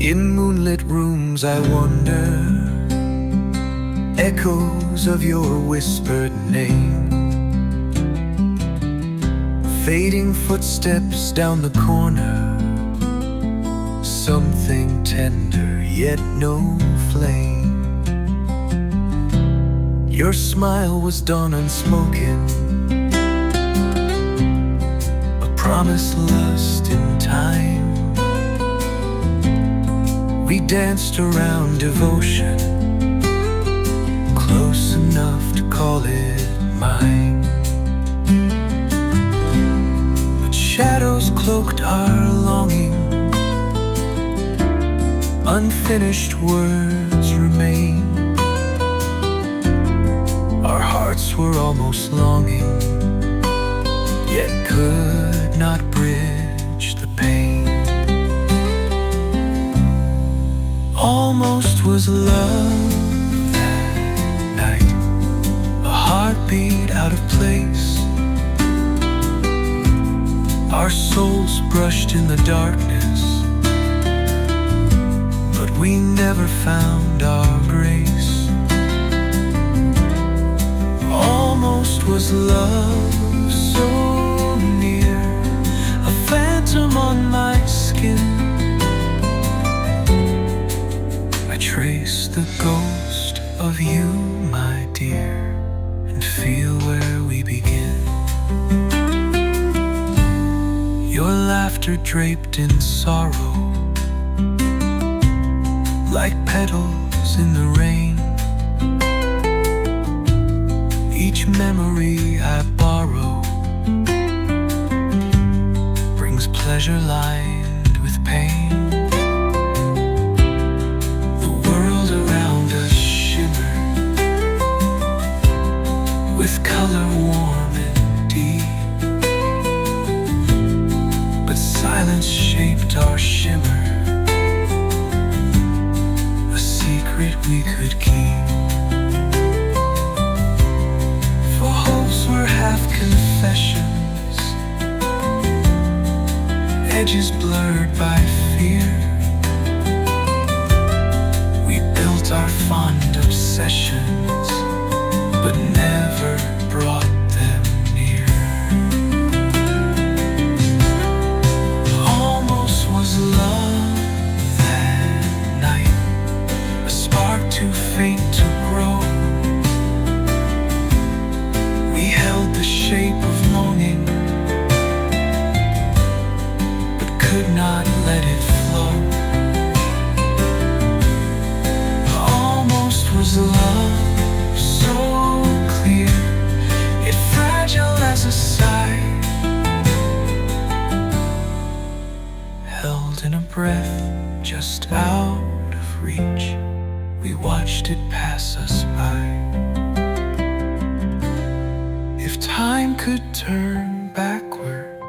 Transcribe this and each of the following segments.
In moonlit rooms I wander, echoes of your whispered name, fading footsteps down the corner, something tender yet no flame. Your smile was dawn unspoken, a promise lost in time. We danced around devotion, close enough to call it mine. But shadows cloaked our longing, unfinished words remain. Our hearts were almost longing, yet could not bridge the pain. Almost was love that night, a heartbeat out of place. Our souls brushed in the darkness, but we never found our grace. Almost was love so near, a phantom on my skin. Trace the ghost of you, my dear, and feel where we begin. Your laughter draped in sorrow, like petals in the rain. Each memory I borrow brings pleasure lined with pain. With color warm and deep, but silence shaped our shimmer, a secret we could keep. For hopes were half confessions, edges blurred by fear. We built our fond obsessions, but never brought them near. Almost was love that night, a spark too faint to grow. We held the shape of longing, but could not let it flow. Almost was love so clear, yet fragile as a sigh, held in a breath just out of reach. We watched it pass us by. If time could turn backward,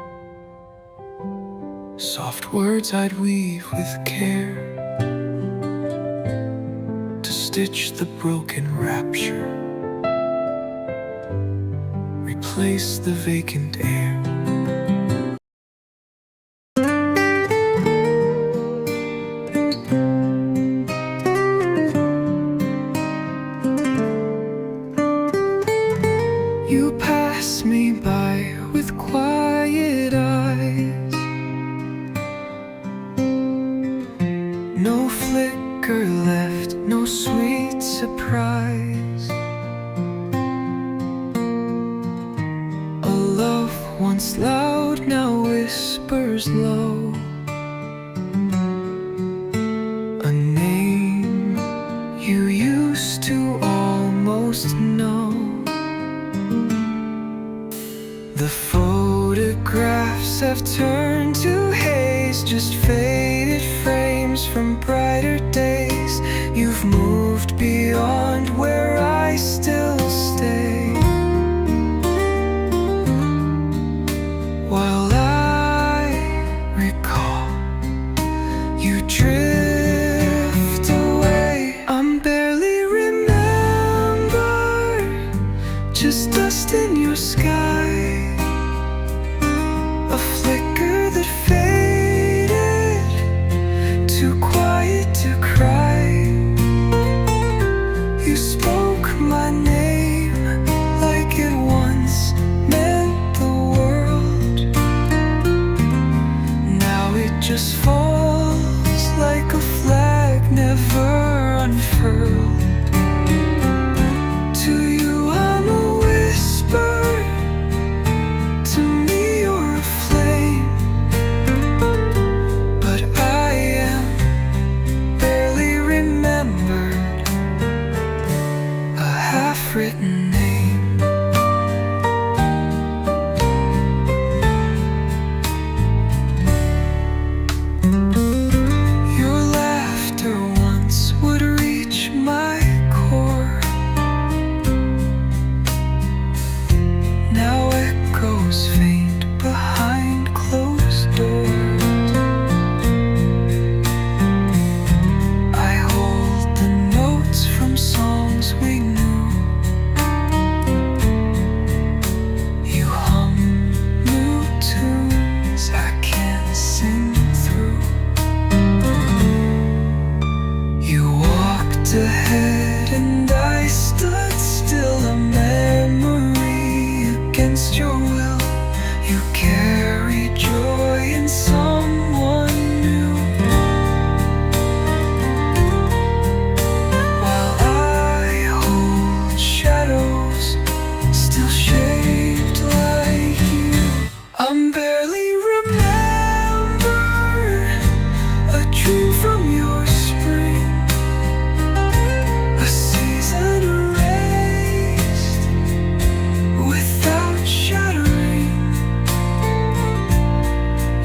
soft words I'd weave with care to stitch the broken rapture, replace the vacant air. You pass me by with quiet eyes, no flicker left, no sweet surprise. A love once loud now whispers low, a name you used to almost know. The photographs have turned to haze, just faded frames from brighter days. You've moved beyond where I still stay, while I recall you drift away. I'm barely remembered, just dust in your sky, a flicker that faded, too quiet I'm barely remember a dream from your spring, a season erased without shattering.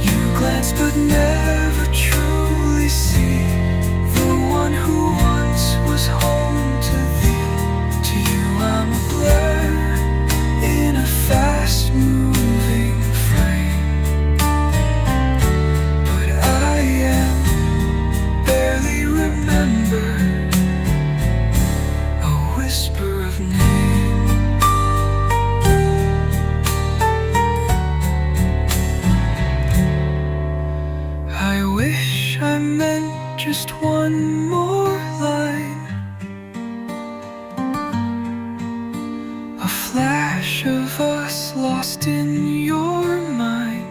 You glance but never truly see the one who once was home to thee. To you I'm a blur in a fast moving frame, but I am barely remembered, a whisper of name. I wish I meant just one more line, a flash of us lost in your mind.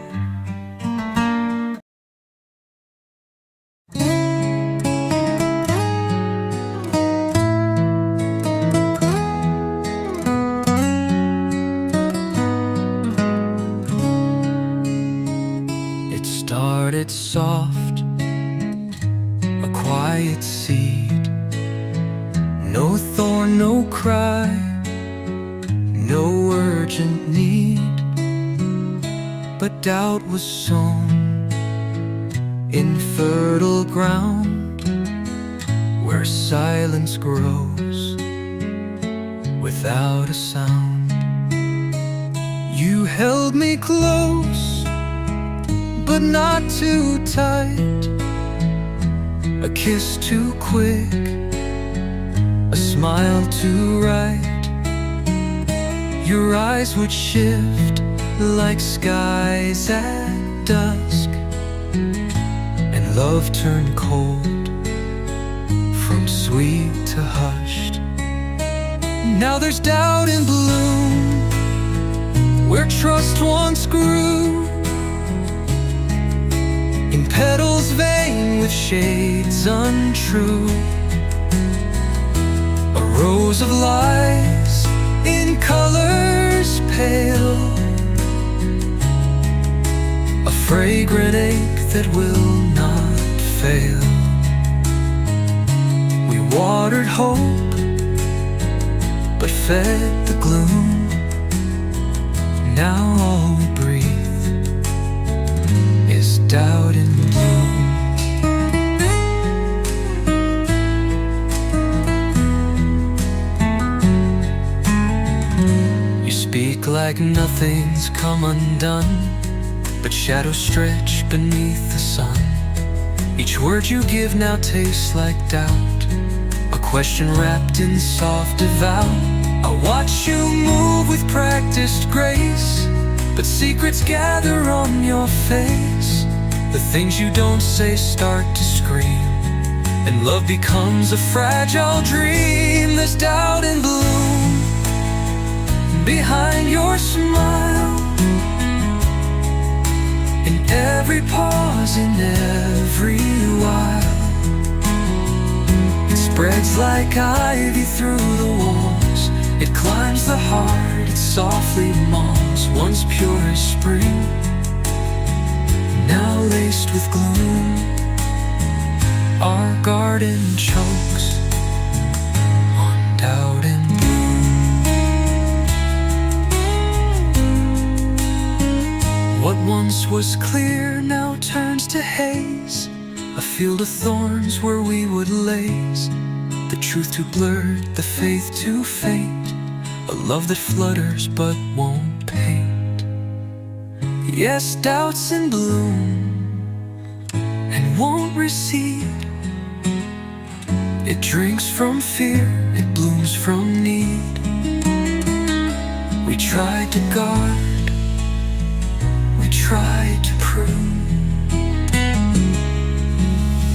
It started soft, a quiet seed, no thorn, no cry, no urgent need. But doubt was sown in fertile ground, where silence grows without a sound. You held me close, but not too tight, a kiss too quick, a smile too right. Your eyes would shift like skies at dusk, and love turned cold from sweet to hushed. Now there's doubt in bloom where trust once grew, in petals vain with shades untrue. A rose of lies in colors pale, a fragrant ache that will not fail. We watered hope, but fed the gloom. Now all we breathe is doubt and bloom. You speak like nothing's come undone, but shadows stretch beneath the sun. Each word you give now tastes like doubt, a question wrapped in soft avowal. I watch you move with practiced grace, but secrets gather on your face. The things you don't say start to scream, and love becomes a fragile dream. There's doubt and bloom behind your smile, in every pause, in every while. It spreads like ivy through the walls, it climbs the heart, it softly mauls. Once pure as spring, now laced with gloom. Our garden chokes on doubt and bloom. What once was clear now turns to haze, a field of thorns where we would laze. The truth too blurred, the faith too faint, a love that flutters but won't paint. Yes, doubt's in bloom and won't recede. It drinks from fear, it blooms from need. We tried to guard, we tried to prove,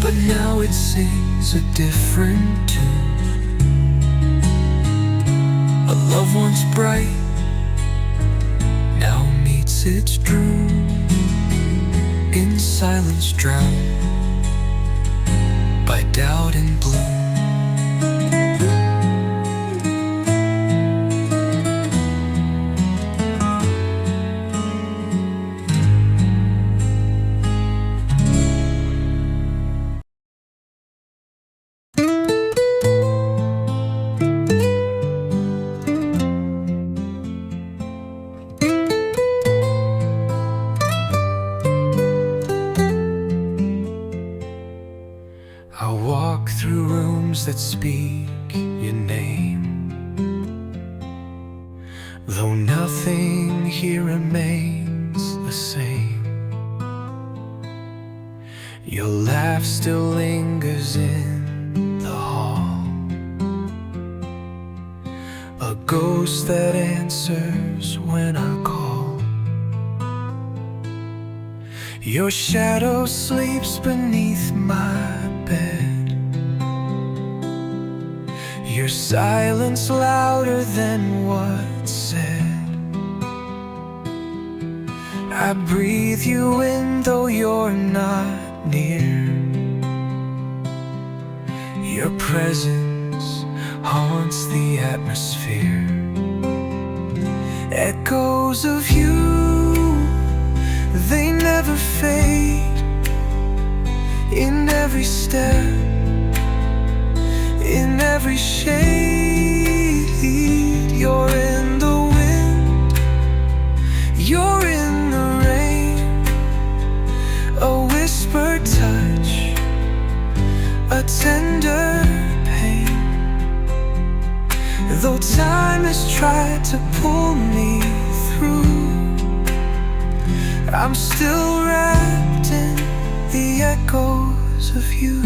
but now it sings a different tune. A love once bright now meets its doom, in silence drowned by doubt and bloom. that speak your name. Though nothing here remains the same, your laugh still lingers in the hall, a ghost that answers when I call. Your shadow sleeps beneath my bed, your silence louder than what's said. I breathe you in though you're not near. Your presence haunts the atmosphere. Echoes of you, they never fade. In every step, in every shade, you're in the wind, you're in the rain, a whispered touch, a tender pain. Though time has tried to pull me through, I'm still wrapped in the echoes of you.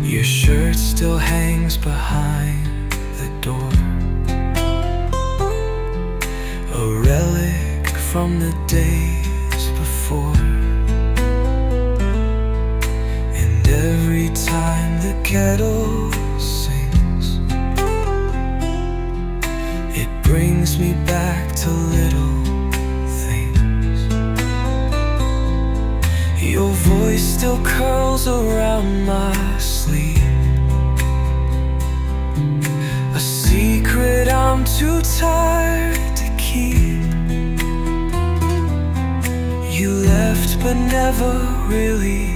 Your shirt still hangs behind the door, a relic from the days before. And every time the kettle sings, it brings me back to little things. Your voice still curls around my sleeve, a secret I'm too tired to keep. You left but never really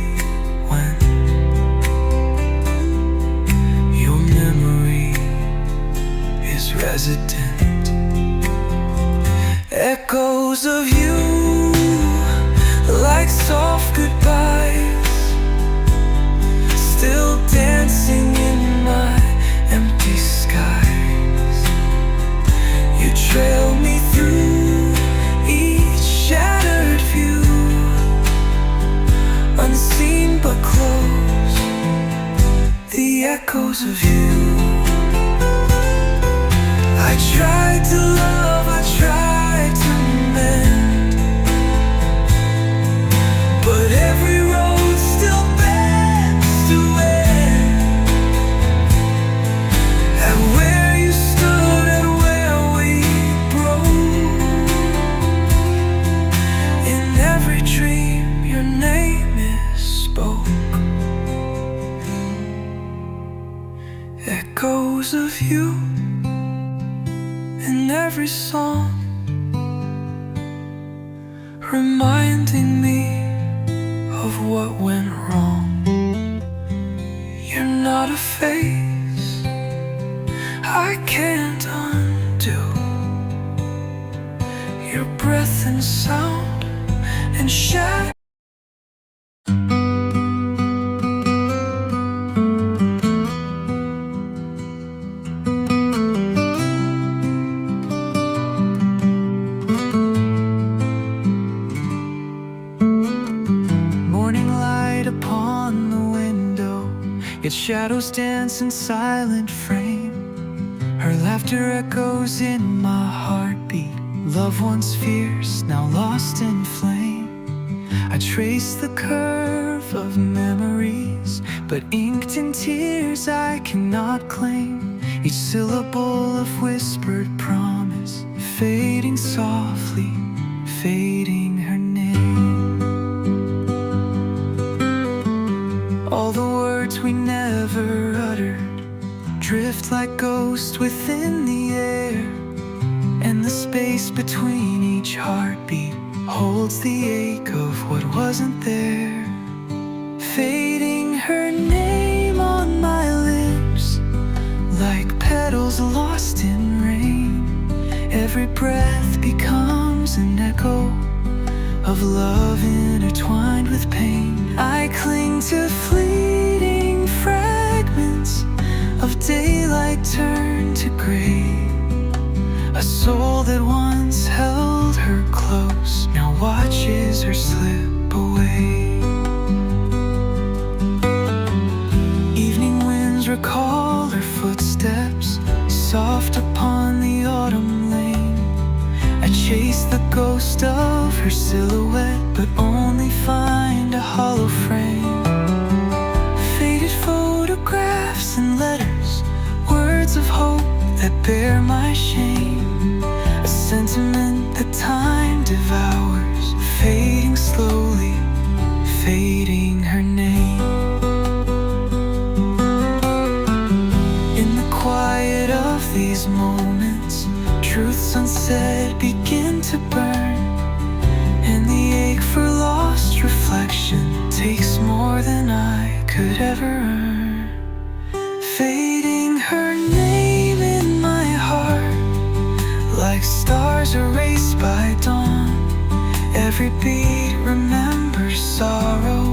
went. Your memory is resident. Echoes of you, like soft goodbyes, still dancing in my empty skies. You trail me through each shattered view, unseen but close, the echoes of you. I tried to love, I tried to mend, but every road still bends to end. And where you stood and where we broke, in every dream your name is spoke. Echoes of you in every song, reminding me of what went wrong. You're not a face I can't undo. Your breath and sound and shadow. Its shadows dance in silent frame. Her laughter echoes in my heartbeat. Love once fierce, now lost in flame. I trace the curve of memories, but inked in tears I cannot claim. Each syllable of whispered promise, fading softly, fading her name. All the words we never uttered drift like ghosts within the air, and the space between each heartbeat holds the ache of what wasn't there. Fading her name on my lips, like petals lost in rain. Every breath becomes an echo of love intertwined with pain. I cling to fleeting fragments of daylight turned to gray. A soul that once held her close now watches her slip away. Evening winds recall her footsteps, soft upon the autumn lane. I chase the ghost of her silhouette, but only find a hollow frame. Faded photographs and letters, words of hope that bear my shame. A sentiment that time devours, fading slowly, fading her name. In the quiet of these moments, truths unsaid begin to burn, and the ache for lost reflection takes more than I could ever earn. Fading her name in my heart, like stars erased by dawn. Every beat remembers sorrow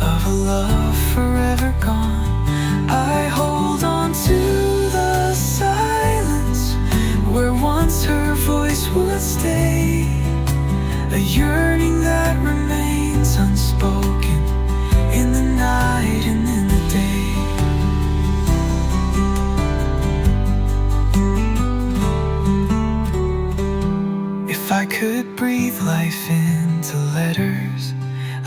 of a love forever gone. I hold on to the silence where once her voice would stay, a yearning that remains unspoken in the night and in the day. If I could breathe life into letters,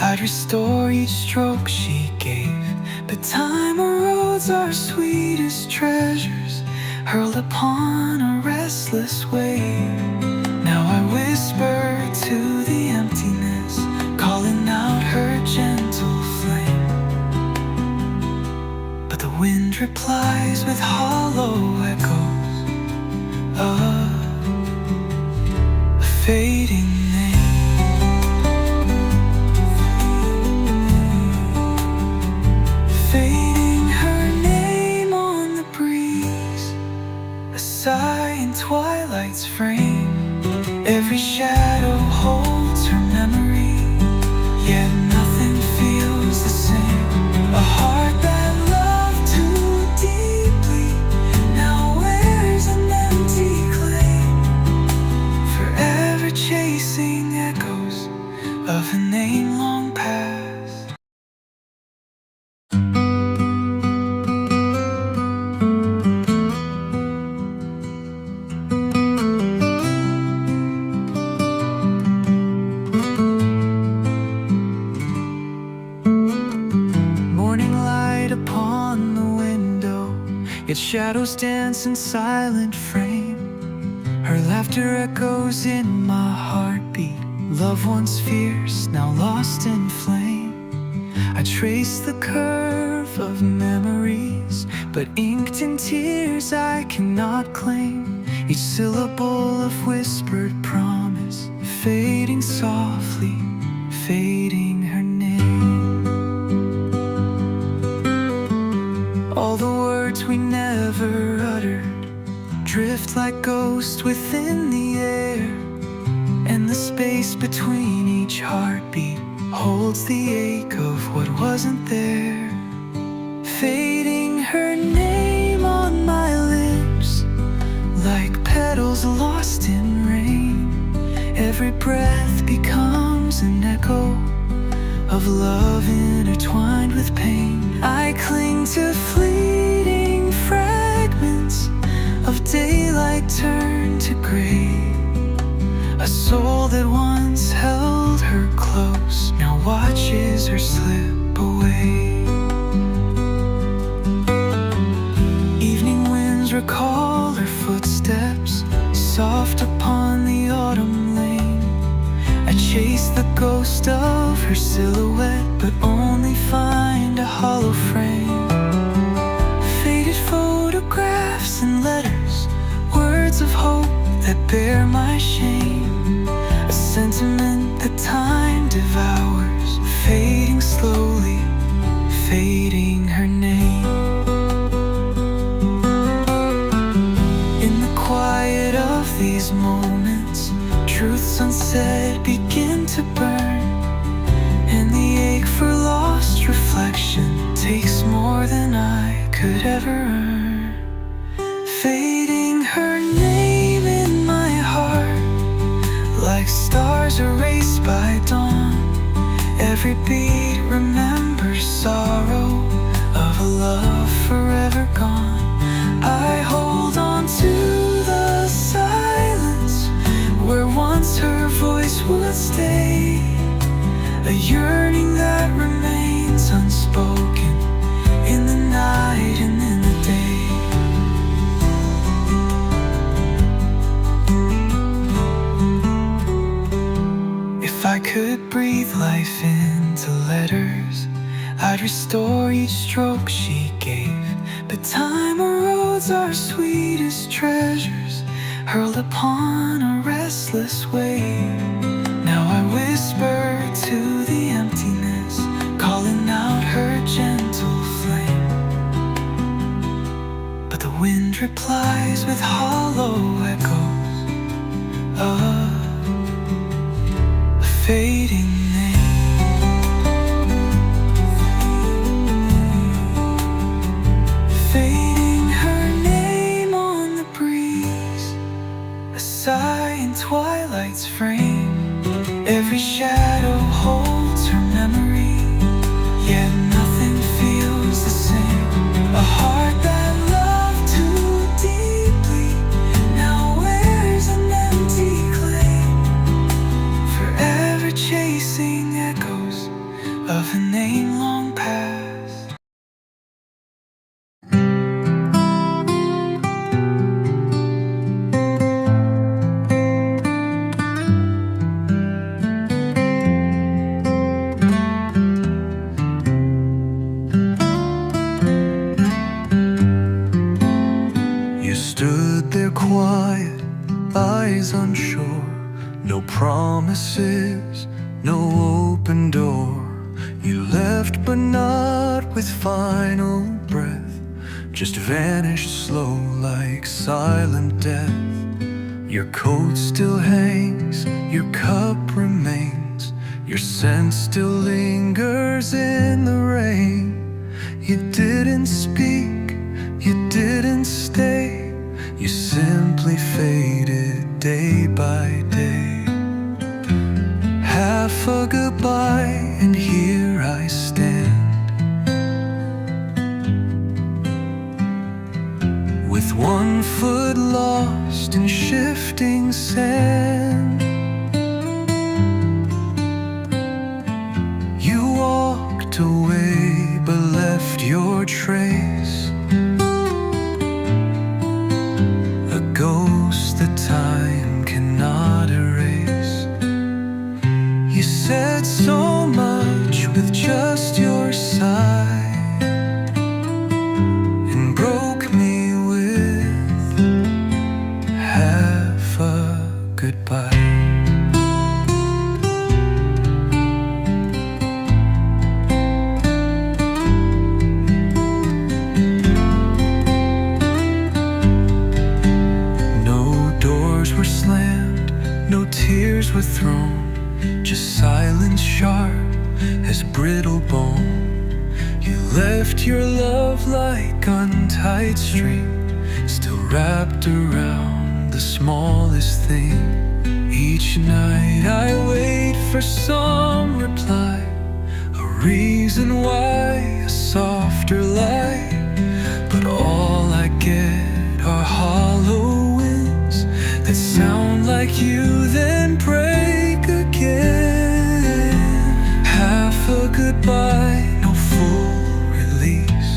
I'd restore each stroke she gave. But time erodes our sweetest treasures, hurled upon a restless wave. Now I whisper to the emptiness, calling out her gentle flame. But the wind replies with hollow echoes of a fading name. Fading her name on the breeze, a sigh in twilight's frame. Every shadow holds her memory, yet nothing feels the same. A heart that loved too deeply now wears an empty claim, forever chasing echoes of a name long past. Its shadows dance in silent frame. Her laughter echoes in my heartbeat. Love once fierce, now lost in flame. I trace the curve of memories, but inked in tears I cannot claim. Each syllable of whispered promise, fading softly, fading her name. All the words we never uttered drift like ghosts within the air, and the space between each heartbeat holds the ache of what wasn't there. Fading her name on my lips, like petals lost in rain. Every breath becomes an echo of love intertwined with pain. I cling to fleeting fragments of daylight turned to gray. A soul that once held her close now watches her slip away. Evening winds recall her footsteps, soft upon the autumn lane. I chase the ghost of her silhouette, but only find a hollow frame. Faded photographs and letters, words of hope that bear my shame. A sentiment that time devours, fading slowly, fading her name. In the quiet of these moments, truths unsaid begin to burn, for lost reflection takes more than I could ever earn. Fading her name in my heart, like stars erased by dawn. Every beat remembers sorrow of a love forever gone. I hold on to the silence where once her voice would stay, a yearning that remains unspoken in the night and in the day. If I could breathe life into letters, I'd restore each stroke she gave. But time erodes our sweetest treasures, hurled upon a restless wave. Now I whisper to the emptiness, calling out her gentle flame. But the wind replies with hollow echoes of a fading name. Fading her name on the breeze, a sigh in twilight's frame. Every shadow holds her memory, yet nothing feels the same. A heart that loved too deeply now wears an empty claim, forever chasing echoes of a name long past. Stood there quiet, eyes unsure, no promises, no open door. You left but not with final breath, just vanished slow like silent death. Your coat still hangs, your cup remains, your scent still lingers in the rain. You didn't speak, you didn't stay, you simply faded day by day. Half a goodbye and here I stand, with one foot lost in shifting sand. You walked away but left your trace, a ghost that time cannot erase. You said so much with just your sigh, and broke me with half a goodbye. Were slammed, no tears were thrown, just silence sharp as brittle bone. You left your love like untied string, still wrapped around the smallest thing. Each night I wait for some reply, a reason why, a softer light. But all I get are hollow winds that sound like you then break again. Half a goodbye, no full release,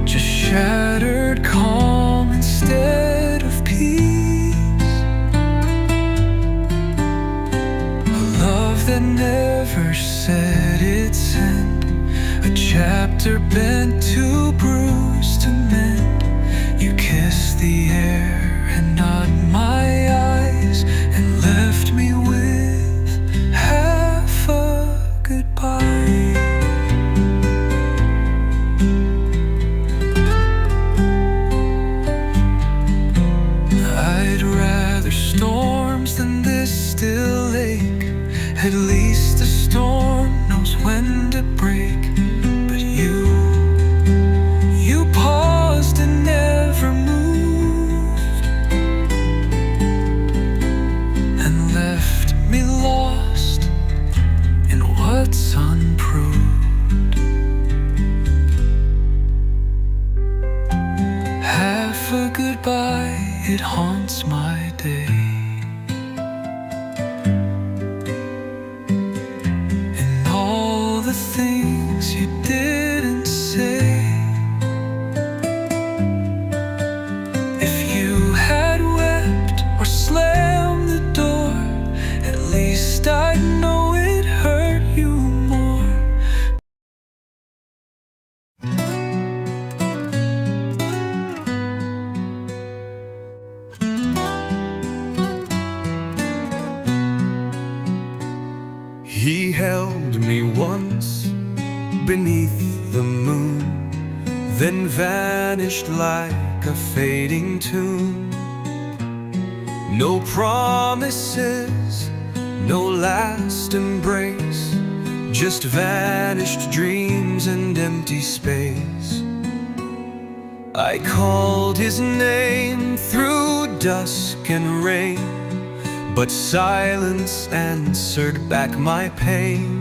just shattered calm instead of peace. A love that never said its end, a chapter bent too bruised to mend. You kissed the air and not my eyes, and left me with half a goodbye. I'd rather storms than this still lay by, it haunts my day. And all the things you didn't say. If you had wept or slammed the door, at least I'd know it hurt you more. He held me once beneath the moon, then vanished like a fading tune. No promises, no last embrace, just vanished dreams and empty space. I called his name through dusk and rain, but silence answered back my pain.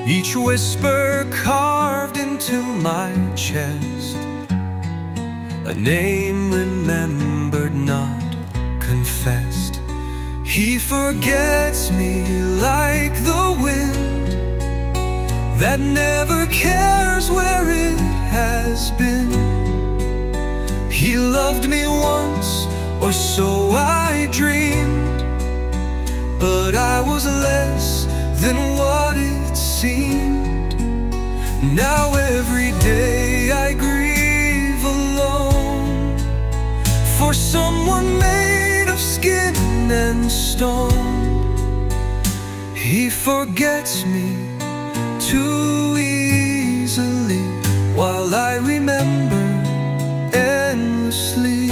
Each whisper carved into my chest, a name remembered, not confessed. He forgets me like the wind that never cares where it has been. He loved me once, or so I dreamed, but I was less than what it seemed. Now every day I grieve alone for someone made of skin and stone. He forgets me too easily, while I remember endlessly.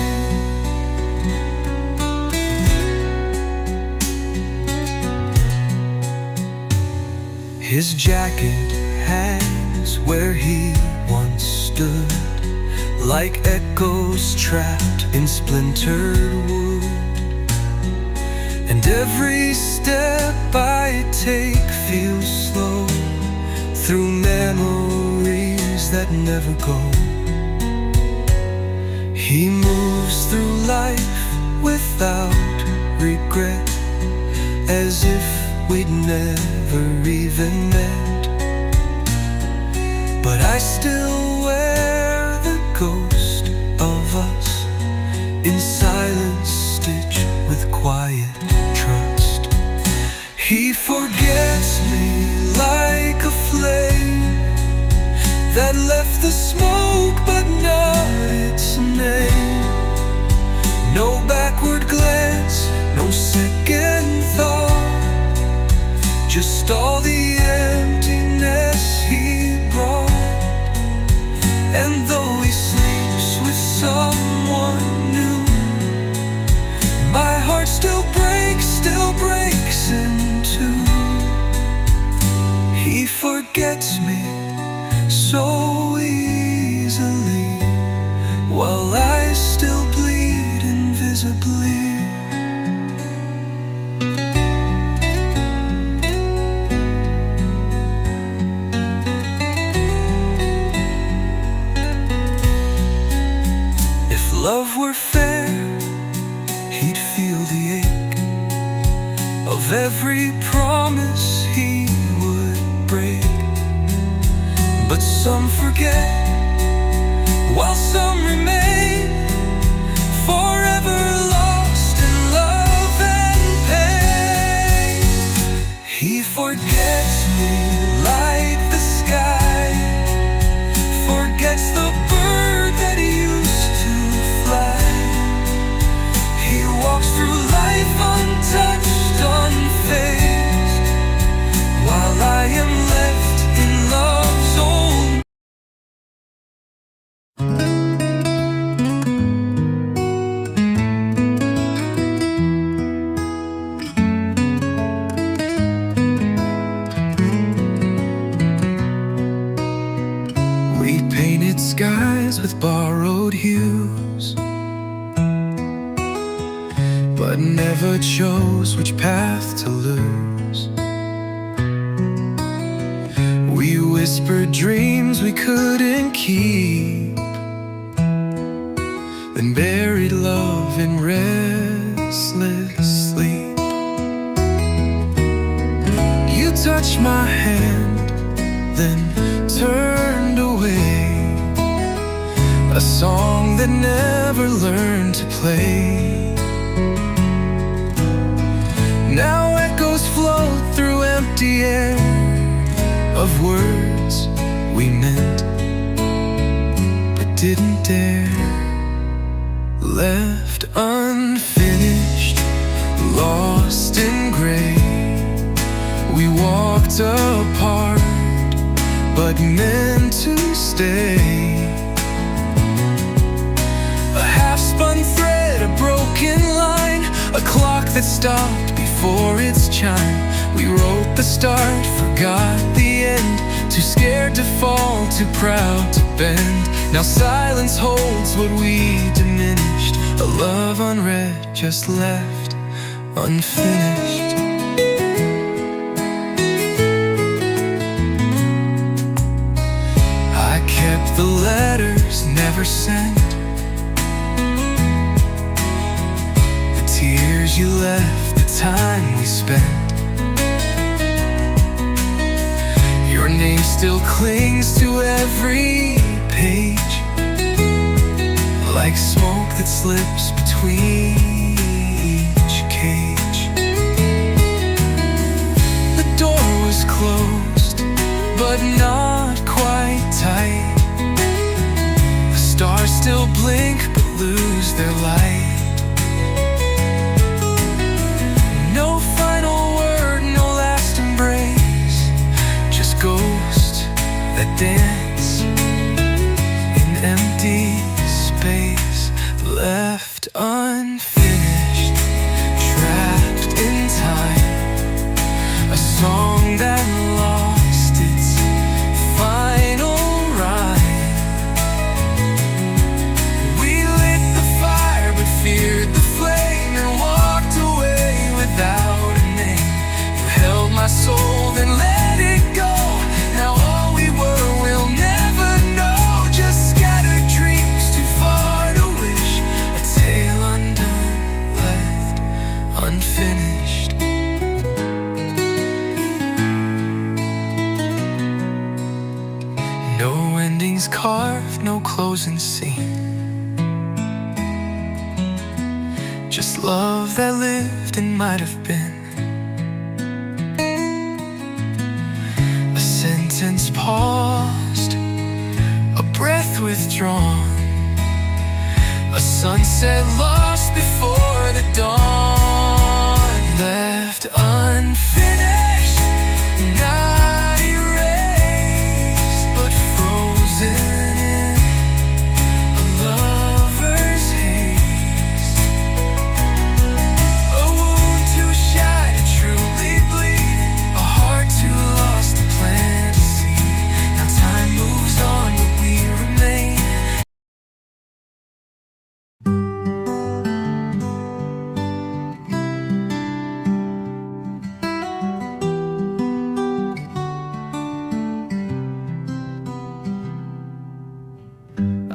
His jacket hangs where he once stood, like echoes trapped in splintered wood. And every step I take feels slow through memories that never go. He moves through life without regret, as if we'd never even met. But I still wear the ghost of us in silence, stitched with quiet trust. He forgets me like a flame that left the smoke but not its name. No backward glance, no second thought, just all the emptiness he brought. And though he sleeps with someone new, my heart still breaks in two. He forgets me so easily, while I still bleed invisibly. Love were fair, he'd feel the ache of every promise he would break. But some forget, while some remain forever lost in love and pain. He forgets me like the sky forgets the bird that he used to fly. He walks through life untouched, unfazed, while I am left in love's old. We painted skies with borrowed hues, but never chose which path to lose. We whispered dreams we couldn't keep, then buried love in restless sleep. You touched my hand, then turned away, a song that never learned to play. Now echoes float through empty air of words we meant but didn't dare. Left unfinished, lost in gray, we walked apart but meant to stay. A half-spun thread, a broken line, a clock that stopped before its chime. We wrote the start, forgot the end, too scared to fall, too proud to bend. Now silence holds what we diminished, a love unread, just left unfinished. I kept the letters never sent, the tears you left, the time we spent. Your name still clings to every page, like smoke that slips between each cage. The door was closed, but not quite tight. The stars still blink, but lose their light. No final word, no last embrace, just ghosts that dance in empty space. Left unfinished, trapped in time, a song that lost its final rhyme. We lit the fire but feared the flame, and walked away without a name. You held my soul, then let it go. Now all we were we'll never know, just scattered dreams too far to wish, a tale undone, left unfinished. No endings carved, no closing scene, just love that lived and might have been. A sentence paused, a breath withdrawn, a sunset lost before the dawn. Left unfinished, not erased, but frozen in a lover's haze. A wound too shy to truly bleed, a heart too lost to plan to see. Now time moves on, but we remain.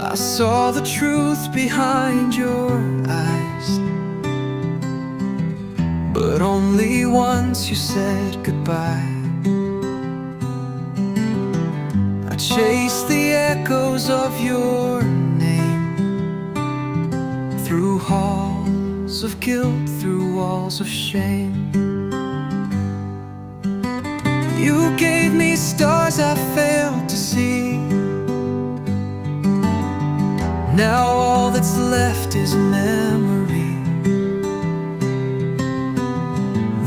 I saw the truth behind your eyes, but only once you said goodbye. I chased the echoes of your name, through halls of guilt, through walls of shame. You gave me stars I failed to see. Now all that's left is memory,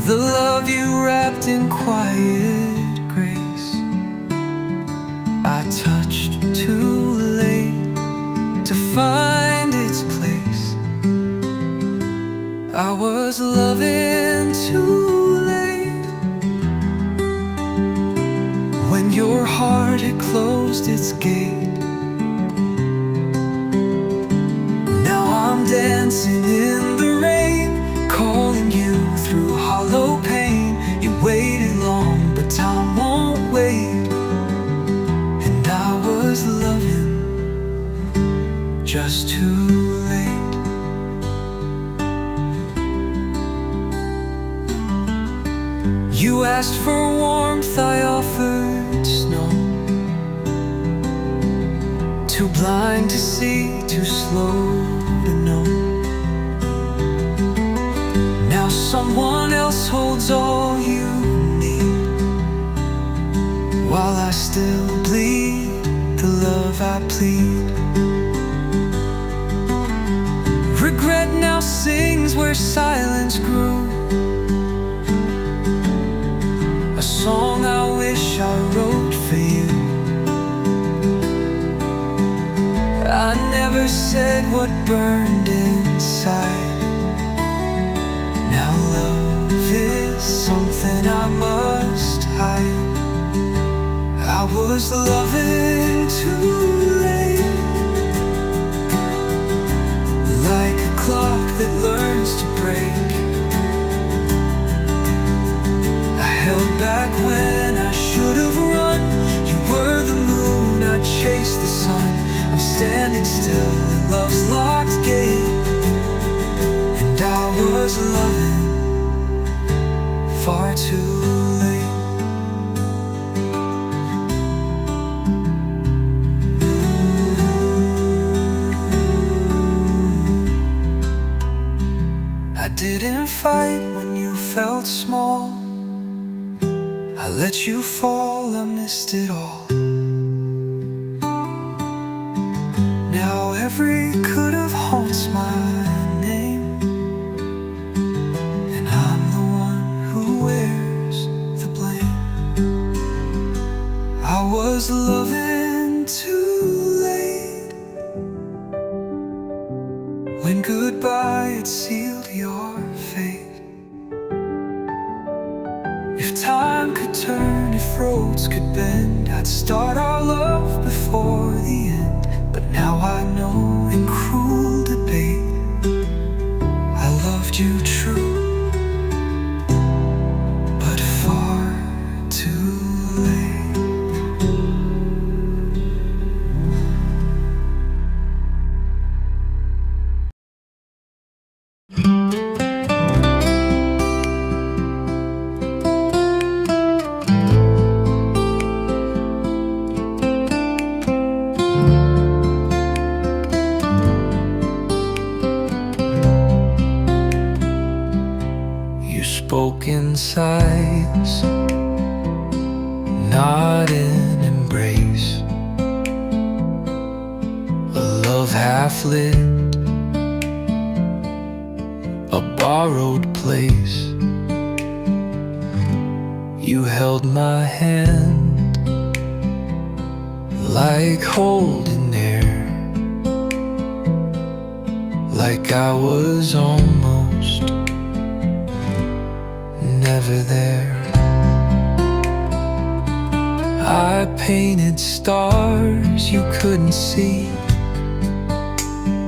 the love you wrapped in quiet grace. I touched too late to find its place. I was loving too late, when your heart had closed its gate. I'm dancing in the rain, calling you through hollow pain. You waited long, but time won't wait. And I was loving just too late. You asked for warmth, I offered snow. Too blind to see, too slow to know. Now someone else holds all you need, while I still bleed the love I plead. Regret now sings where silence grew, a song I wish I wrote for you. I never said what burned inside. Now love is something I must hide. I was loving too late, like a clock that learns to break. I held back when I should have run. You were the moon, I chased the sun. I'm standing still at love's locked gate, and I was loving far too late. I didn't fight when you felt small. I let you fall, I missed it all. Now every could've haunts my name, and I'm the one who wears the blame. I was loving too late, when goodbye had sealed your fate. If time could turn, if roads could bend, I'd start our love before the end. But now I know, in cruel debate, I loved you true, but far too late. Spoke in sighs, not in embrace. A love half lit, a borrowed place. You held my hand like holding air, like I was almost never there. I painted stars you couldn't see,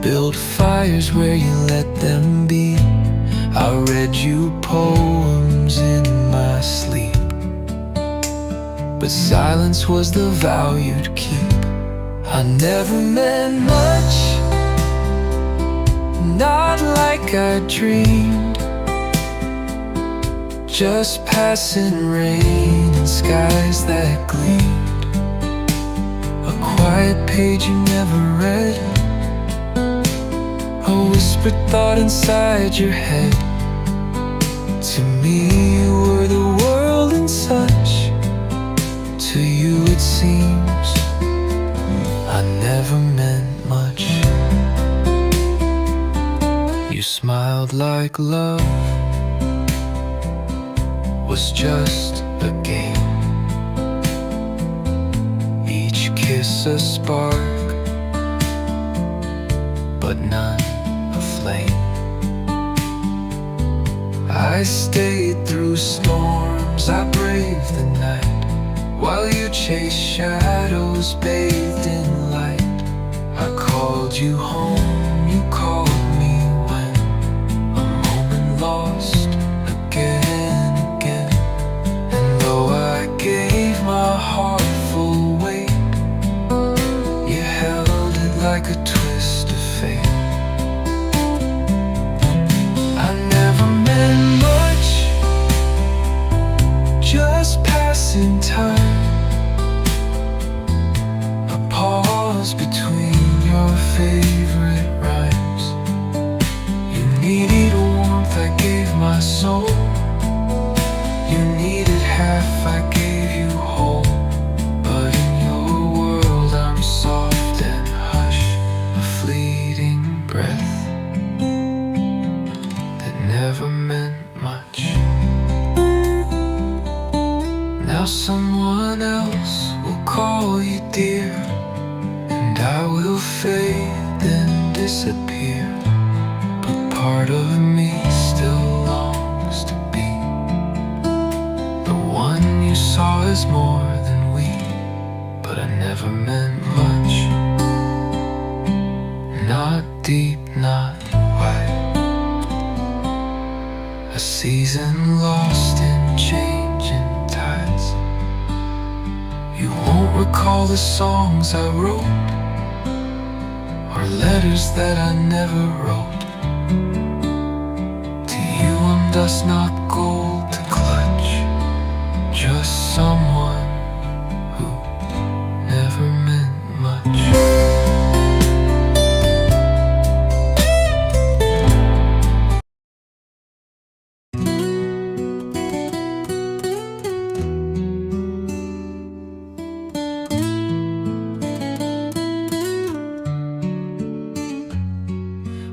built fires where you let them be. I read you poems in my sleep, but silence was the vow you'd keep. I never meant much, not like I dreamed. Just passing rain and skies that gleamed. A quiet page you never read, a whispered thought inside your head. To me you were the world and such, to you it seems I never meant much. You smiled like love was just a game, each kiss a spark, but none a flame. I stayed through storms, I braved the night, while you chased shadows bathed in light. I called you home, you called me when a moment lost again. Gave my heart full weight, you held it like a twist of fate. I never meant much, in time. A pause between your favorite rhymes. You needed warmth, I gave my soul. You needed half, I gave you whole. But in your world I'm soft and hush, a fleeting breath that never meant much. Now someone else will call you dear, and I will fade then disappear. But part of me still longs to be the one you saw as more than we. But I never meant much. Not deep, not wide. A season lost in changing tides. You won't recall the songs I wrote, or letters that I never wrote. To you I'm dust, not gold to clutch. Just someone who never meant much.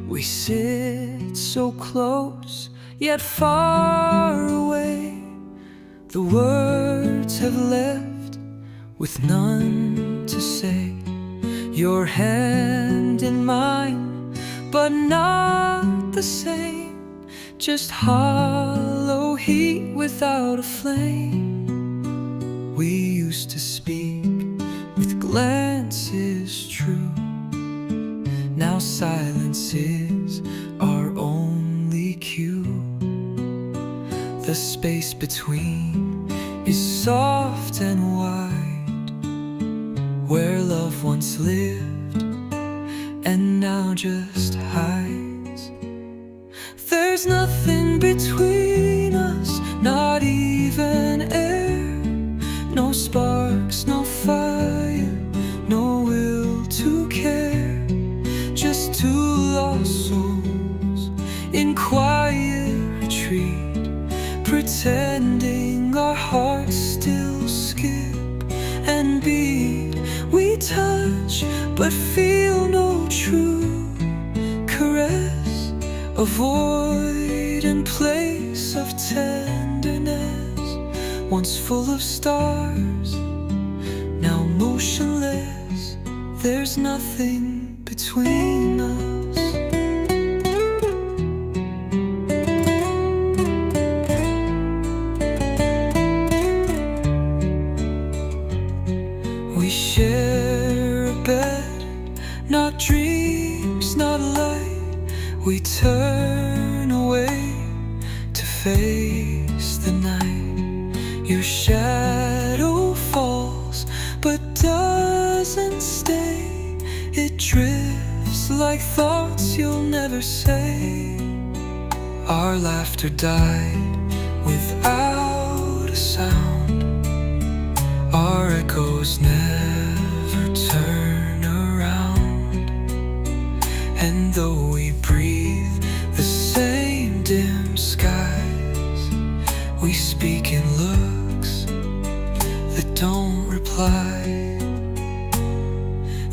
We sit so close, yet far away. The words have left with none to say. Your hand in mine, but not the same. Just hollow heat without a flame. We used to speak with glances true. Now silence is our only cue. The space between is soft and wide, where love once lived and now just hides. There's nothing between us, not even air. No sparks, no fire, no will to care. Just two lost souls in quiet retreat, pretending our hearts still skip and beat. We touch but feel no true caress, a void in place of tenderness. Once full of stars, now motionless. There's nothing between us. We share a bed, not dreams, not light. We turn away to face the night. Your shadow falls but doesn't stay. It drifts like thoughts you'll never say. Our laughter died without a sound. Our echoes never turn around. And though we breathe the same dim skies, we speak in looks that don't reply.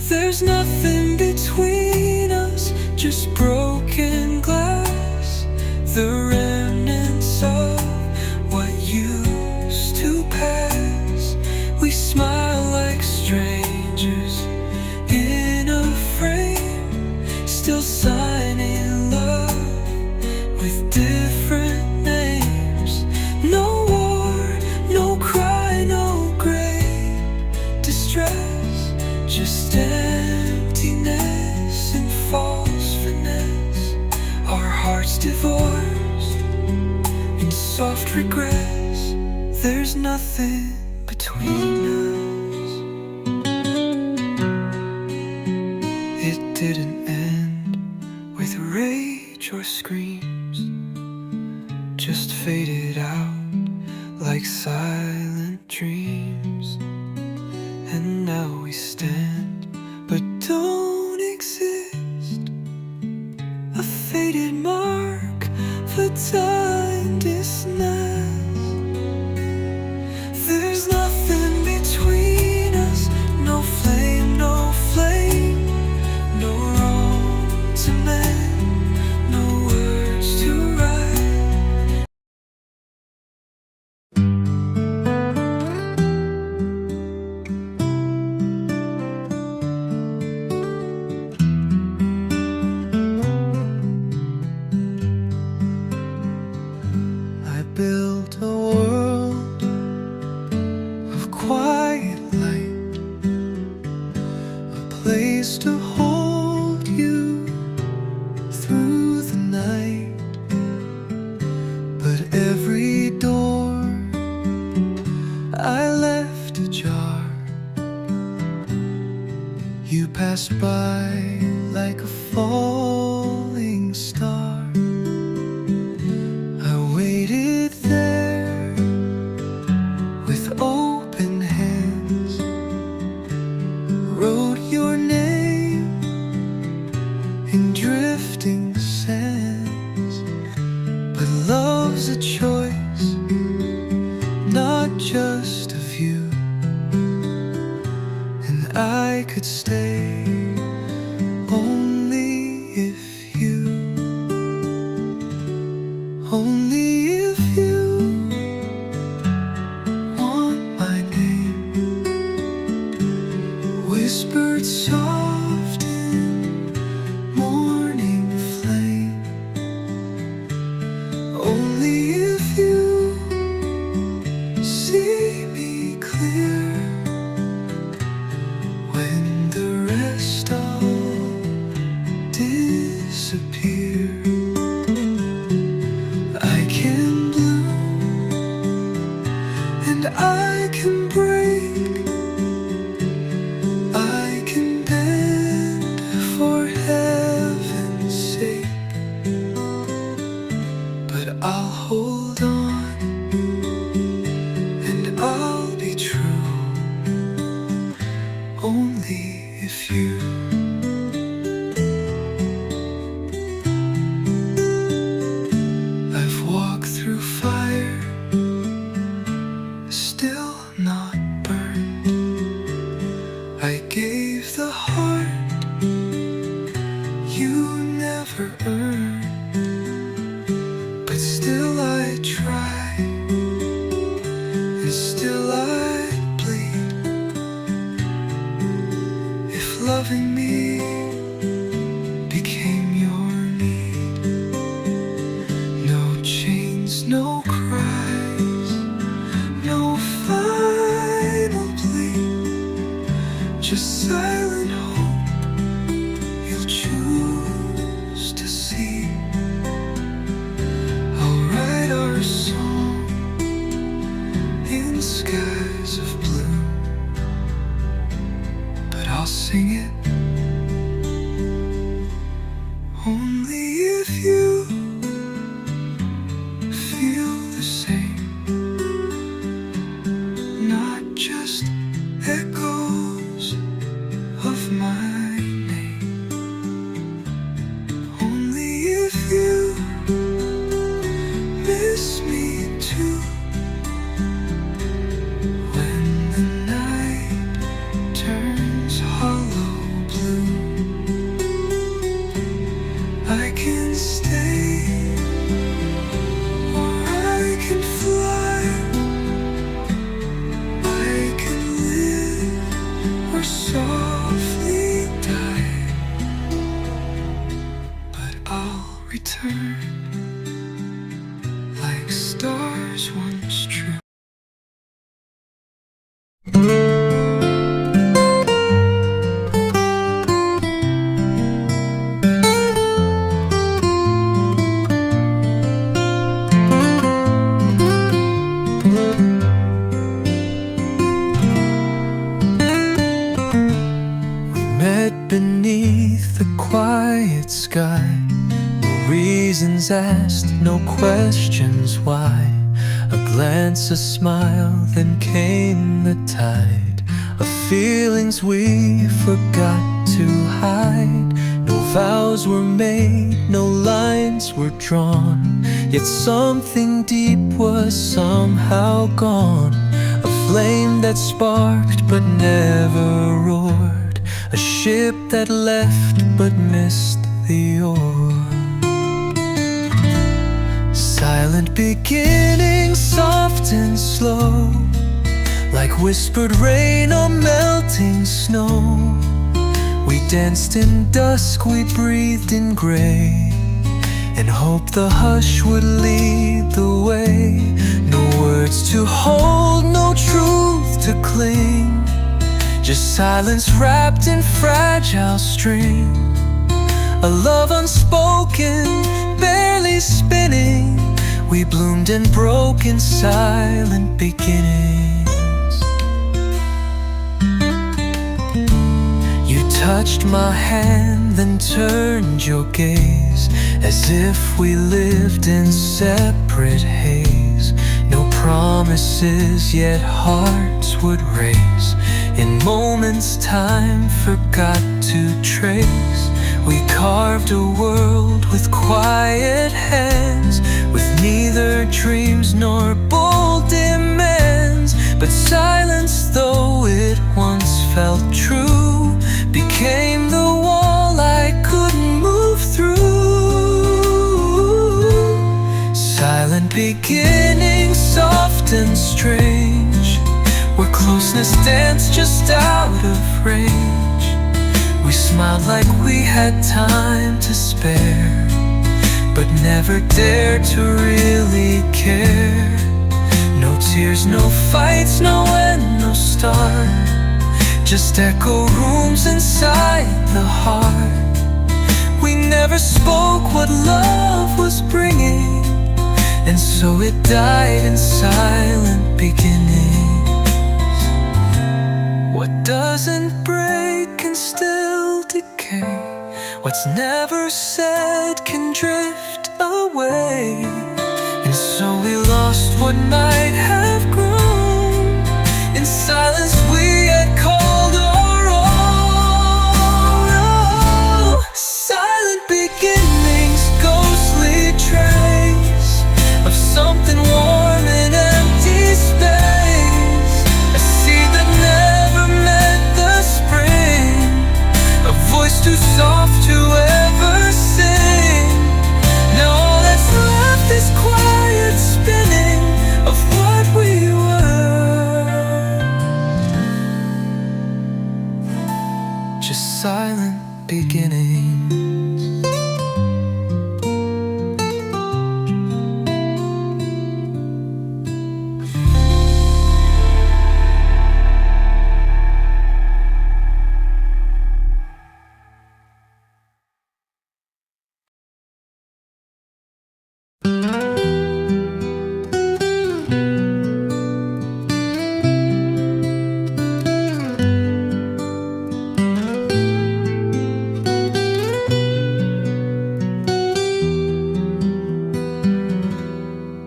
There's nothing between us, just broken glass, the remnants of what used to pass. We smile like strangers in a frame, still signing love with different names. No war, no cry, no great distress, just emptiness and false finesse. Our hearts divorced in soft regrets. There's nothing between us. It didn't end with rage or screams, just faded out like silent dreams. And now we stand, but don't exist. A faded mark for time dismissed. There's nothing between us, no flame, no flame, no wrong to mend, no words to write. I built a world of quiet light, a place to hold you through the night. But every door I left ajar. You passed by like a falling star. I waited there with open hands, wrote your name in drifting sands. But love's a choice, not just of you. And I could stay only if you, only if you want my name, whispered soft in morning flame. Only if you see me clear when the rest all disappear. I can bloom and I can break, I can bend for heaven's sake. But I'll hold on and I'll be true only if you. I've walked through fire, still not burned. I gave the heart you never earned. But still I try, and still I bleed. If loving me became your need, no chains, no cries, no final plea, just silent hope you'll choose to see. I'll write our song in skies of blue, but I'll sing it only if you feel the same, not just echoes of my name. Only if you miss me too, when the night turns hollow blue. I can stay or I can fly, I can live or softly die. But I'll return like stars once true. Met beneath the quiet sky, no reasons asked, no questions why. A glance, a smile, then came the tide of feelings we forgot to hide. No vows were made, no lines were drawn, yet something deep was somehow gone. A flame that sparked but never roared, a ship that left but missed the oar. Silent beginnings, soft and slow, like whispered rain or melting snow. We danced in dusk, we breathed in gray, and hoped the hush would lead the way. No words to hold, no truth to cling, just silence wrapped in fragile string. A love unspoken, barely spinning. We bloomed and broke in silent beginnings. You touched my hand, then turned your gaze, as if we lived in separate haze. No promises, yet hearts would race. In moments time forgot to trace. We carved a world with quiet hands, with neither dreams nor bold demands. But silence, though it once felt true, became the wall I couldn't move through. Silent beginnings, soft and strange, where closeness danced just out of range. We smiled like we had time to spare, but never dared to really care. No tears, no fights, no end, no start, just echo rooms inside the heart. We never spoke what love was bringing, and so it died in silent beginnings. What doesn't break can still decay, what's never said can drift away. And so we lost what might have grown. In silence we had called our own. Silent beginnings, ghostly trace of something warm in empty space. A seed that never met the spring, a voice too soft to ever sing. Now all that's left is quiet spinning of what we were. Just silent beginnings.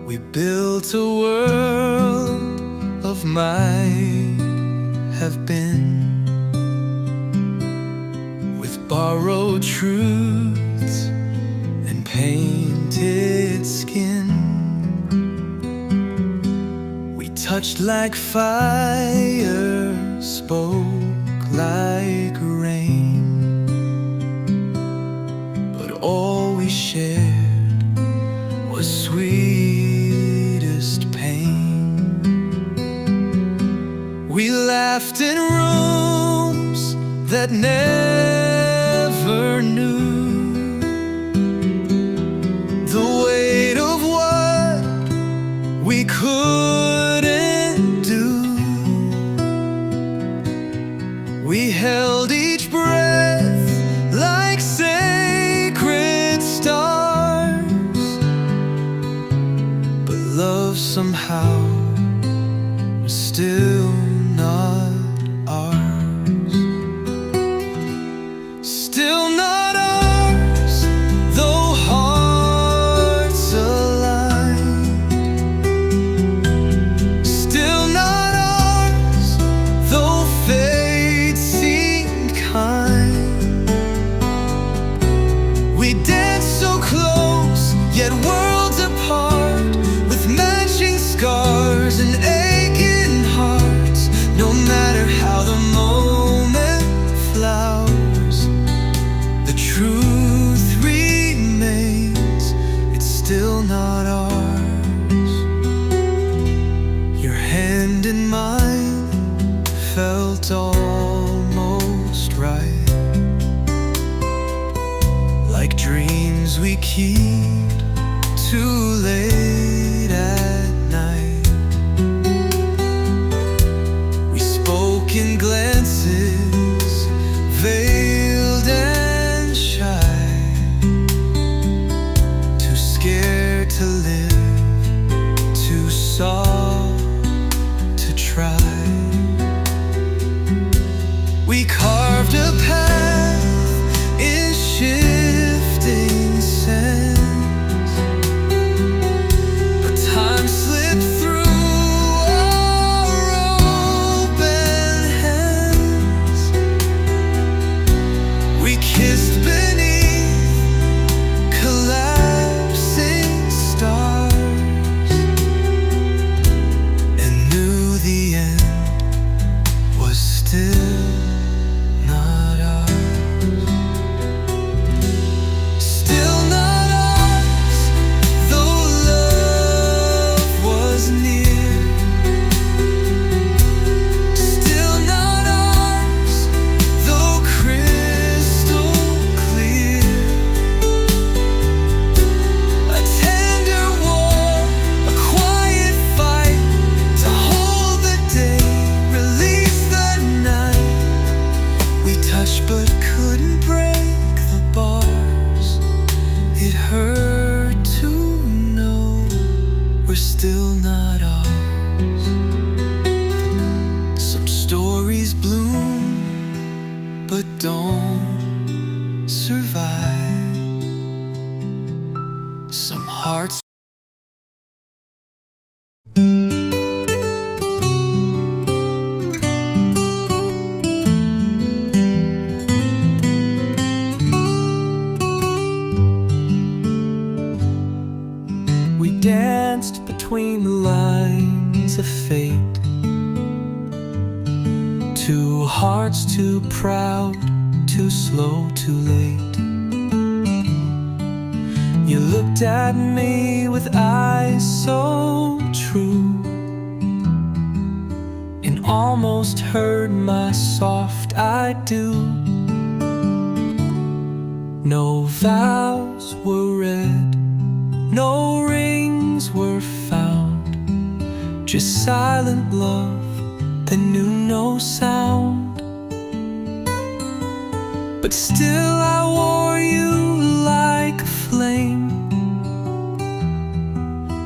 We built a world of might have been, with borrowed truths and painted skin. We touched like fire, spoke like rain, but all we shared was sweetest pain. We laughed in rooms that never knew the weight of what we couldn't do. We held each breath like sacred stars, but love somehow was still not ours. Still not ours, though hearts aligned. yet worlds apart, with matching scars and aching hearts. No matter how the moment flowers, the truth remains, it's still not ours. Your hand in mine felt almost right, like dreams we keep too late at night. We spoke in glances, veiled and shy, too scared to live, too soft to try. We carved a path in shifting sands, but time slipped through our open hands. We kissed beneath collapsing stars, and knew the end was still not ours. Still not ours, though love was near. Still not ours, though crystal clear. A tender war, a quiet fight, to hold the day, release the night. We touched but couldn't break the bars. It hurt to know we're still not ours. Some stories bloom but don't survive. Some hearts we danced between the lines of fate. Two hearts too proud, too slow, too late. You looked at me with eyes so true, and almost heard my soft I do. No vows were read, no rings were found, just silent love that knew no sound. But still I wore you like a flame,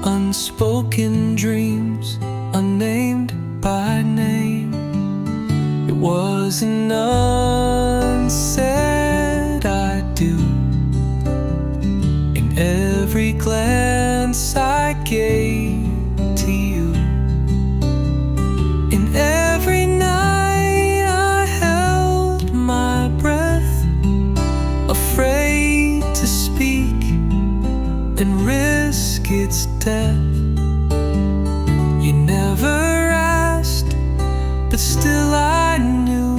unspoken dreams, unnamed by name. It was an unsaid I do in every glance I gave to you. In every night I held my breath, afraid to speak and risk its death. You never asked, but still I knew.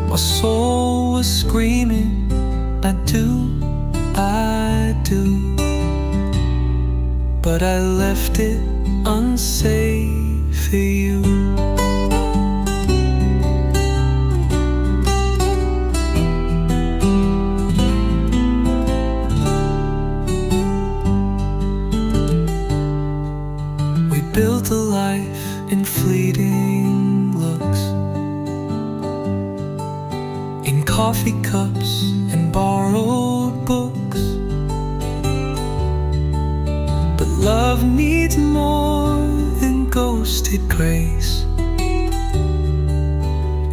My soul was screaming, I do, I do. But I left it unsafe for you. We built a life in fleeting looks, in coffee cups and borrowed books. But love needs more than ghosted grace.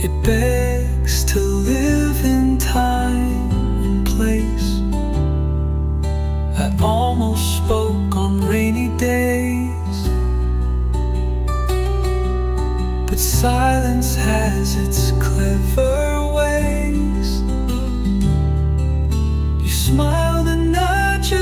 It begs to live in time and place. I almost spoke on rainy days, but silence has its clever ways. You smiled and nudged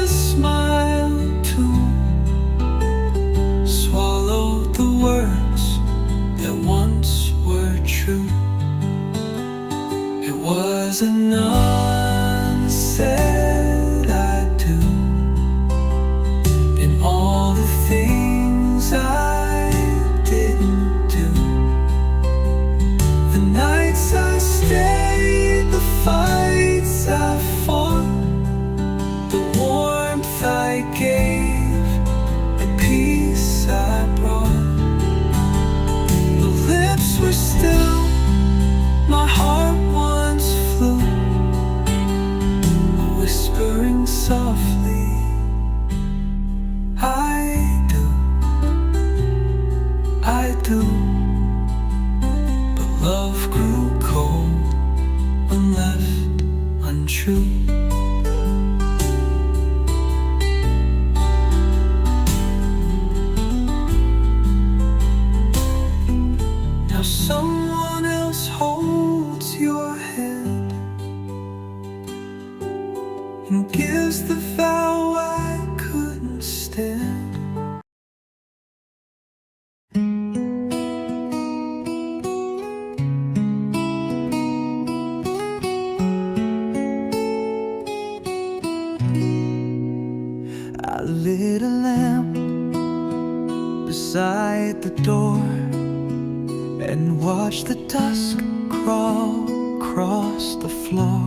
and gives the vow I couldn't stand. I lit a lamp beside the door and watched the dusk crawl across the floor.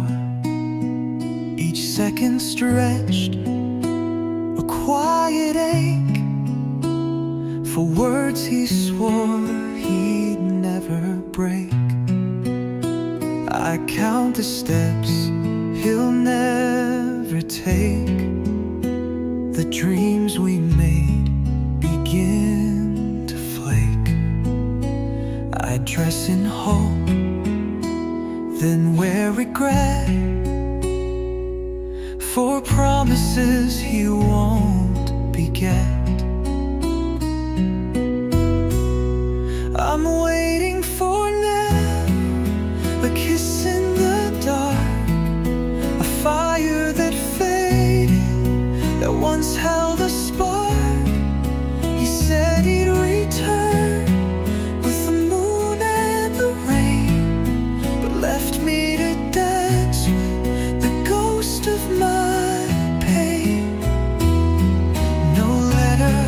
Each second stretched a quiet ache for words he swore he'd never break. I count the steps he'll never take. The dreams we made begin to flake. I dress in hope, then wear regret for promises he won't beget. I'm waiting for now, a kiss in the dark, a fire that faded, that once held a spark. He said he'd return with the moon and the rain, but left me to dance with the ghost of my pain. No letter,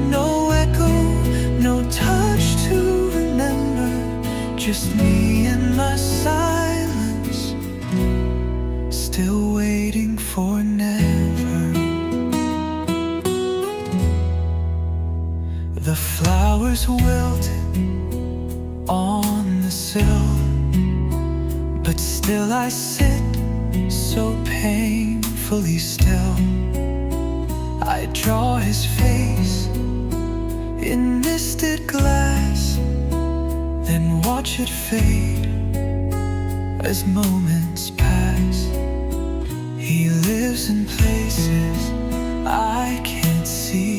no echo, no touch to remember, just me and my silence, still waiting for never. The flowers wilted on the sill, but still I sit so painfully still. I draw his face in misted glass, then watch it fade as moments pass. He lives in places I can't see,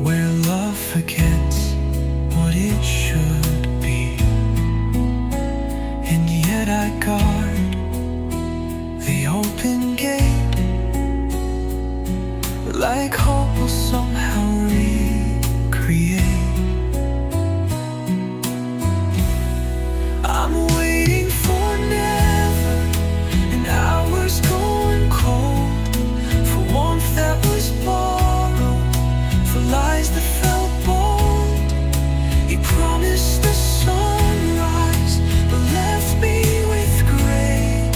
where love forgets what it should be. And yet I guard the open gate, like hope will somehow recreate. I'm waiting for never, and hours going cold, for warmth that was borrowed, for lies that felt bold. He promised the sunrise, but left me with gray,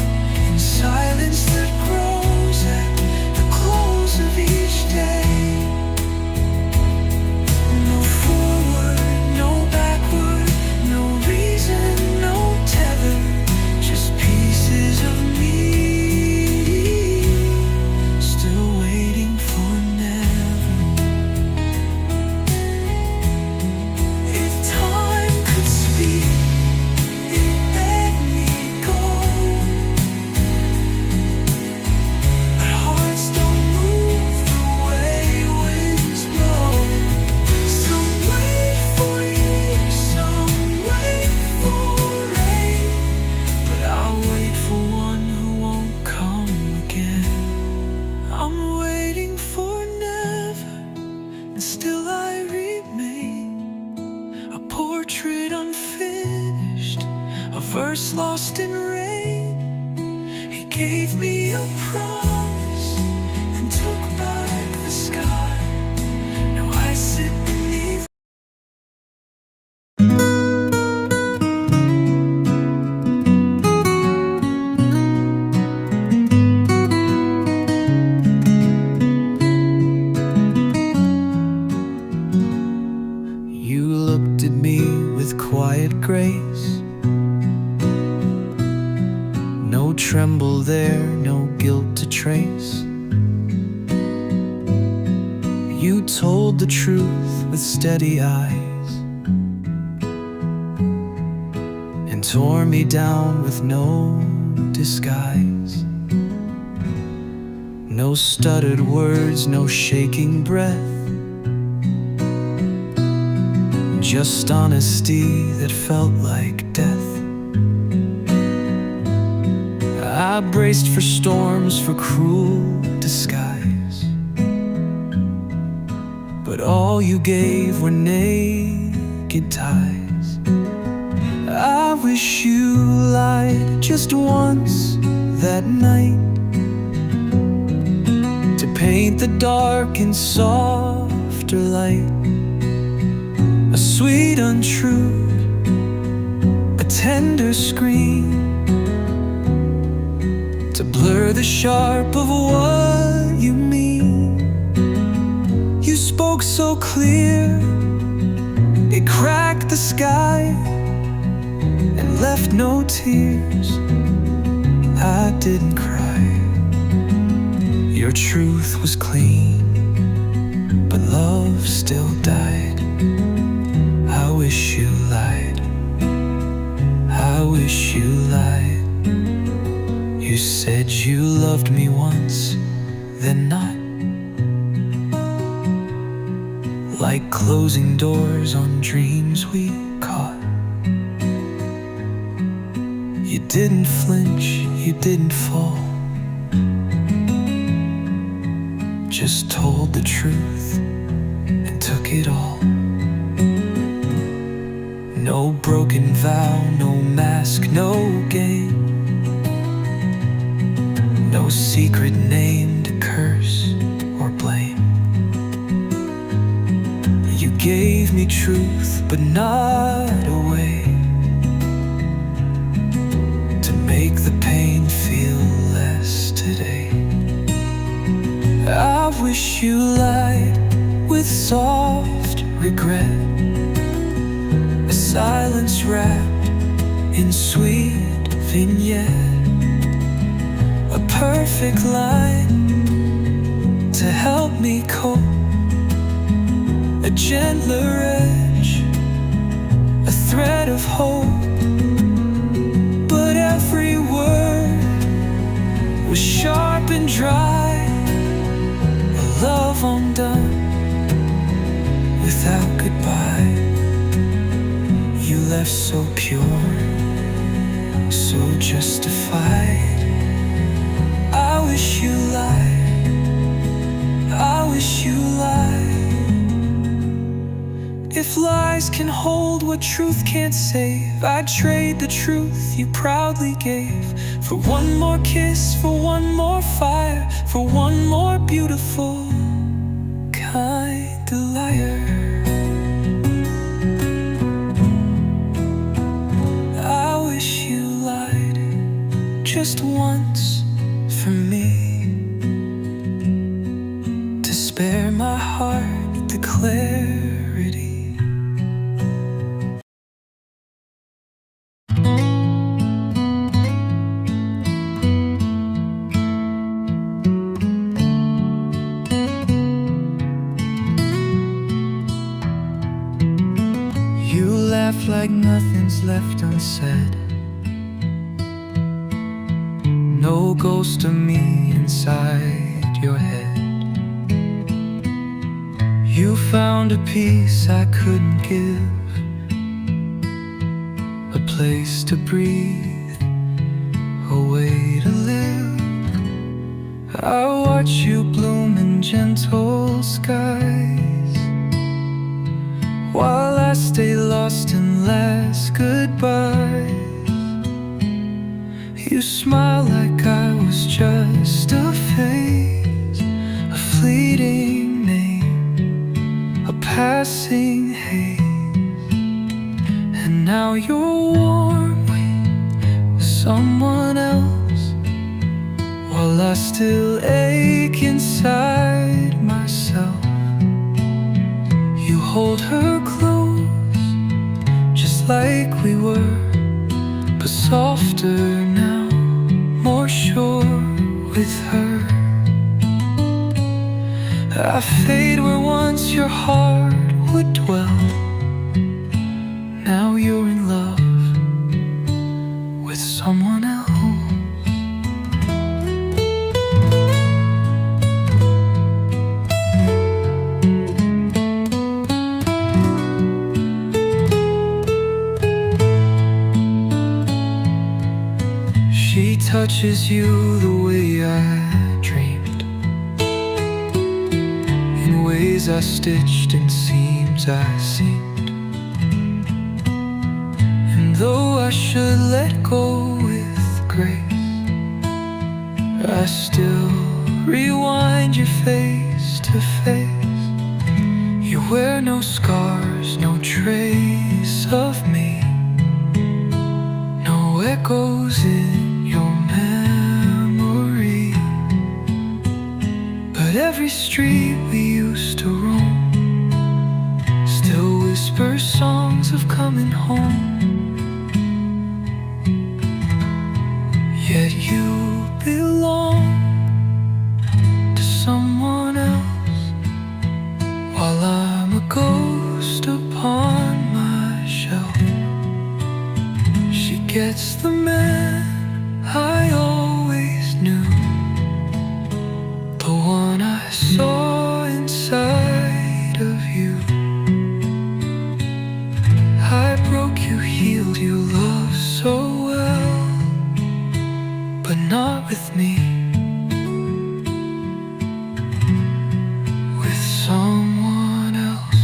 in silence that grows at the close of each day. No forward, no backward, no reason, no tether, just pieces of me, still waiting for never. If time could speak, it'd let me go, but hearts don't move the way winds blow. Some wait for years, some wait for rain, but I'll wait for one who won't come again. I'm waiting for never, and still I remain, a portrait unfinished, a verse lost in rain. He gave me a promise and took back the sky. Now I sit beneath. You looked at me with quiet grace, no tremble there, no guilt to trace. You told the truth with steady eyes, and tore me down with no disguise. No stuttered words, no shaking breath, just honesty that felt like death. I braced for storms, for cruel disguise, but all you gave were naked ties. I wish you lied just once that night, to paint the dark in softer light. A sweet untruth, a tender scream, to blur the sharp of what you mean. You spoke so clear, it cracked the sky and left no tears. I didn't cry. Your truth was clean, but love still died. I wish you lied. I wish you lied. You said you loved me once, then not. Like closing doors on dreams we caught. You didn't flinch, you didn't fall, just told the truth and took it all. No broken vow, no mask, no game, no secret name to curse or blame. You gave me truth, but not a way to make the pain feel less today. I wish you lied with soft regret, a silence wrapped in sweet vignette, a perfect line to help me cope, a gentler edge, a thread of hope. But every word was sharp and dry, a love undone without goodbye. You left so pure, so justified. I wish you lied. I wish you lied. If lies can hold what truth can't save, I'd trade the truth you proudly gave for one more kiss, for one more fire, for one more beautiful kind of liar. I wish you lied just once for me, to spare my heart the clarity. You laugh like nothing's left unsaid, no ghost of me inside your head. You found a peace I couldn't give, a place to breathe, a way to live. I watch you bloom in gentle skies, while I stay lost in last goodbyes. You smile like I was just a phase, a fleeting name, a passing haze. And now you're warm with someone else, while I still ache inside myself. You hold her close, just like we were, but softer now, more sure with her. I fade where once your heart would dwell. Now you're in love with someone else. She touches you the way I dreamed, in ways I stitched and seams I seamed. And though I should let go with grace, I still rewind your face to face. You wear no scars, no trace of me, no echoes in your memory. But every street we used to roam still whispers songs of coming home. Yet you belong to someone else, while I'm a ghost upon my shelf. She gets the man I always knew, the one I saw inside of you. I broke you, healed you, loved so well, but not with me. With someone else.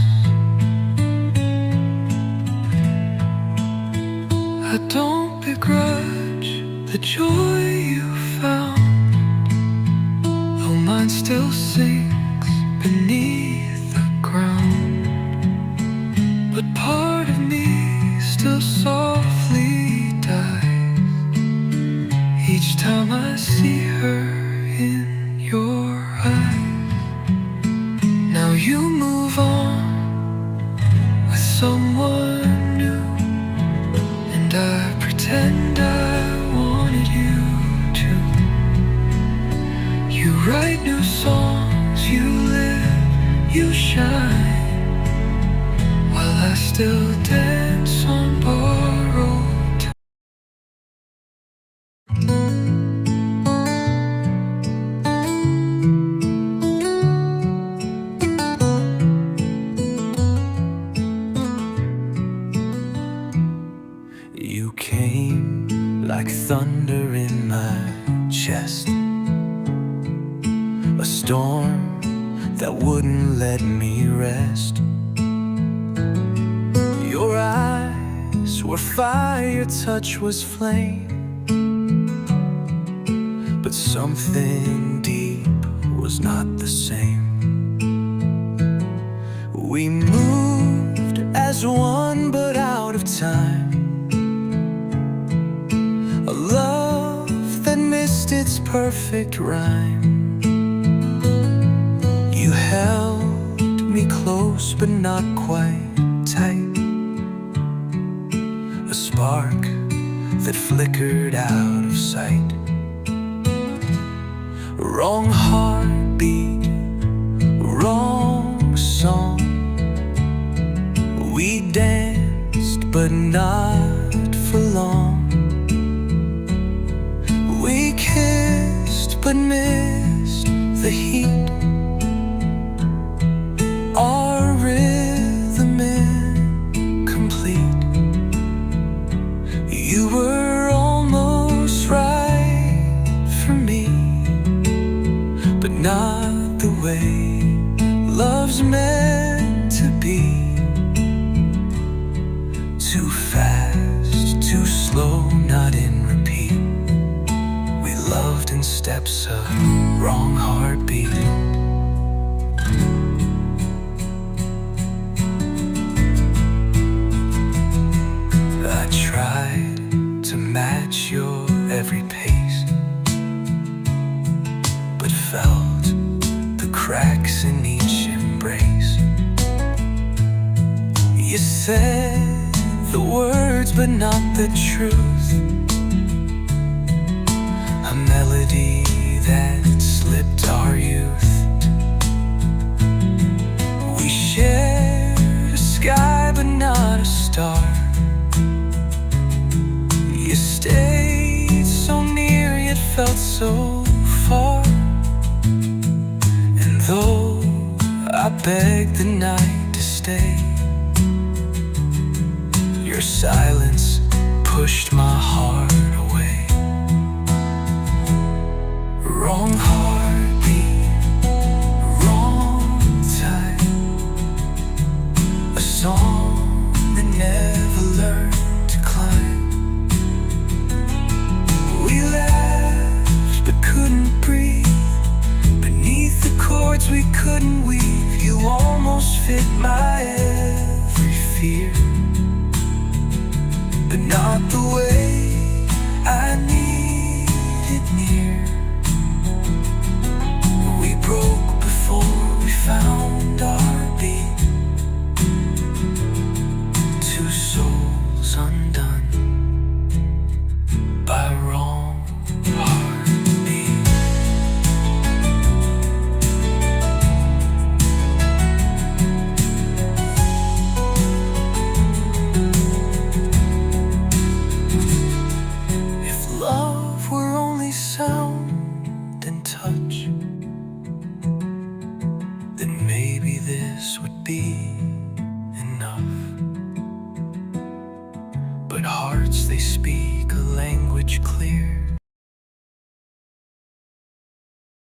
I don't begrudge the joy you found, though mine still sinks beneath the ground. But part of me still softly dies each time I see her in your eyes. Now you move on with someone new, and I pretend I wanted you to. You write new songs, you live, you shine, while I still dance on borrowed time. You came like thunder in my chest, a storm that wouldn't let me rest. Your eyes were fire, your touch was flame, but something deep was not the same. We moved as one but out of time, a love that missed its perfect rhyme. You held me close but not quite tight, a spark that flickered out of sight. Wrong heartbeat, wrong song. We danced but not for long. We kissed but missed the heat, our rhythm incomplete. You were almost right for me, but not the way love's meant to be. Too fast, too slow, not in repeat. We loved in steps of wrong heartbeat. I tried to match your every pace, but felt the cracks in each embrace. You said the words but not the truth, a melody that slipped our youth. We shared a sky but not a star. You stayed so near yet felt so far. And though I begged the night to stay, your silence pushed my heart away. couldn't weave, you almost fit my every fear, but not the way I needed near. We broke before we found our beat, two souls undone by wrong heartbeat. If love were only sound and touch, then maybe this would be enough. But hearts, they speak a language clear,